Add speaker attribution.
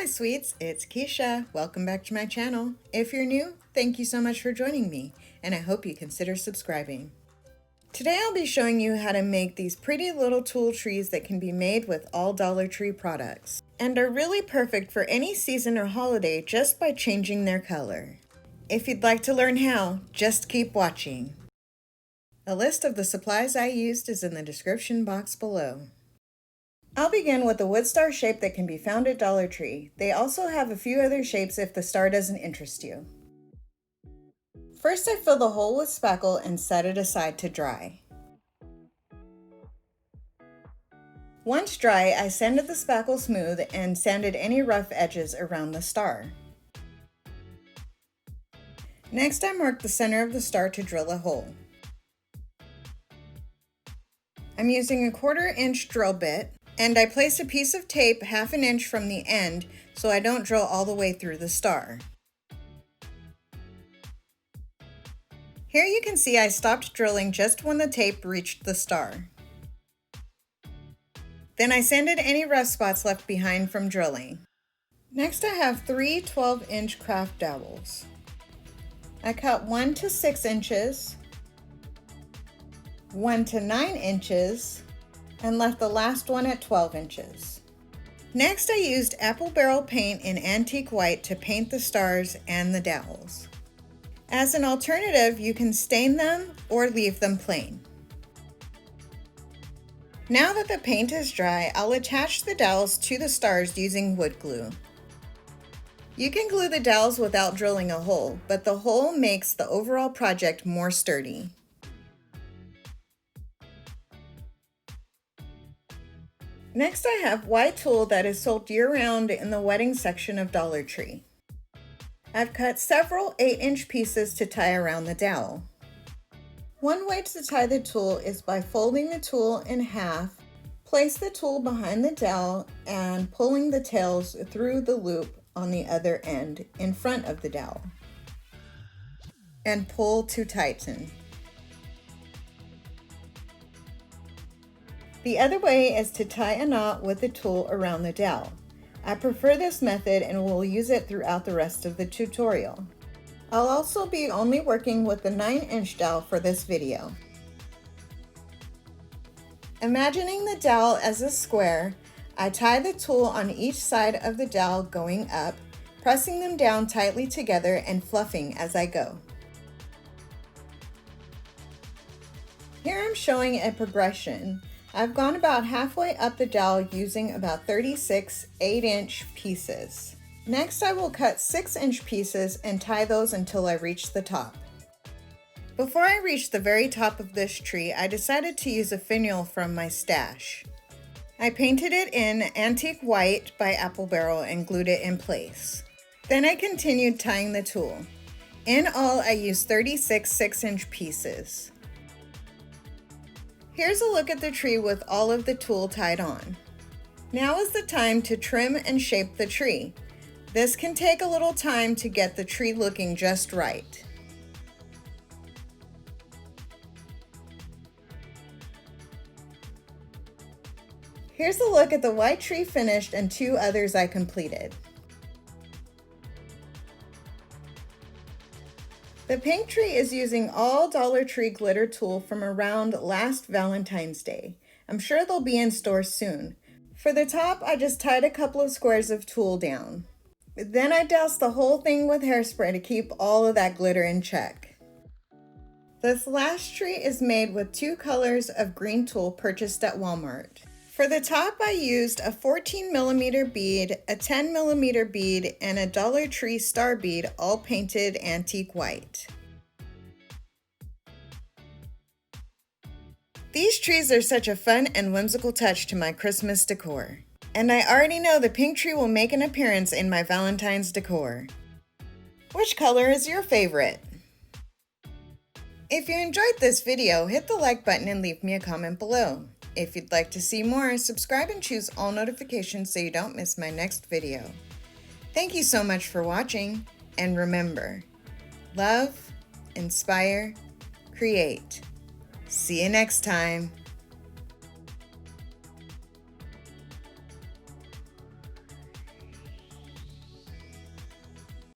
Speaker 1: my sweets, it's Keisha. Welcome back to my channel. If you're new, thank you so much for joining me, and I hope you consider subscribing. Today I'll be showing you how to make these pretty little tulle trees that can be made with all Dollar Tree products, and are really perfect for any season or holiday just by changing their color. If you'd like to learn how, just keep watching. A list of the supplies I used is in the description box below. I'll begin with the wood star shape that can be found at Dollar Tree. They also have a few other shapes if the star doesn't interest you. First, I fill the hole with spackle and set it aside to dry. Once dry, I sanded the spackle smooth and sanded any rough edges around the star. Next, I marked the center of the star to drill a hole. I'm using a 1/4 inch drill bit, and I place a piece of tape 1/2 inch from the end so I don't drill all the way through the star. Here you can see I stopped drilling just when the tape reached the star. Then I sanded any rough spots left behind from drilling. Next, I have 3 12-inch craft dowels. I cut 1 to 6 inches, 1 to 9 inches, and left the last one at 12 inches. Next, I used apple barrel paint in antique white to paint the stars and the dowels. As an alternative, you can stain them or leave them plain. Now that the paint is dry, I'll attach the dowels to the stars using wood glue. You can glue the dowels without drilling a hole, but the hole makes the overall project more sturdy. Next, I have white tulle that is sold year-round in the wedding section of Dollar Tree. I've cut several 8-inch pieces to tie around the dowel. One way to tie the tulle is by folding the tulle in half, place the tulle behind the dowel, and pulling the tails through the loop on the other end in front of the dowel, and pull to tighten. The other way is to tie a knot with the tulle around the dowel. I prefer this method and will use it throughout the rest of the tutorial. I'll also be only working with the 9-inch dowel for this video. Imagining the dowel as a square, I tie the tulle on each side of the dowel going up, pressing them down tightly together and fluffing as I go. Here I'm showing a progression. I've gone about halfway up the dowel using about 36 8-inch pieces. Next, I will cut 6-inch pieces and tie those until I reach the top. Before I reached the very top of this tree, I decided to use a finial from my stash. I painted it in antique white by apple barrel and glued it in place. Then I continued tying the tulle. In all, I used 36 6-inch pieces. Here's a look at the tree with all of the tulle tied on. Now is the time to trim and shape the tree. This can take a little time to get the tree looking just right. Here's a look at the white tree finished and 2 others I completed. The pink tree is using all Dollar Tree glitter tulle from around last Valentine's Day. I'm sure they'll be in stores soon. For the top, I just tied a couple of squares of tulle down. Then I doused the whole thing with hairspray to keep all of that glitter in check. This last tree is made with 2 colors of green tulle purchased at Walmart. For the top, I used a 14mm bead, a 10mm bead, and a Dollar Tree star bead, all painted antique white. These trees are such a fun and whimsical touch to my Christmas decor. And I already know the pink tree will make an appearance in my Valentine's decor. Which color is your favorite? If you enjoyed this video, hit the like button and leave me a comment below. If you'd like to see more, subscribe and choose all notifications so you don't miss my next video. Thank you so much for watching, and remember, love, inspire, create. See you next time.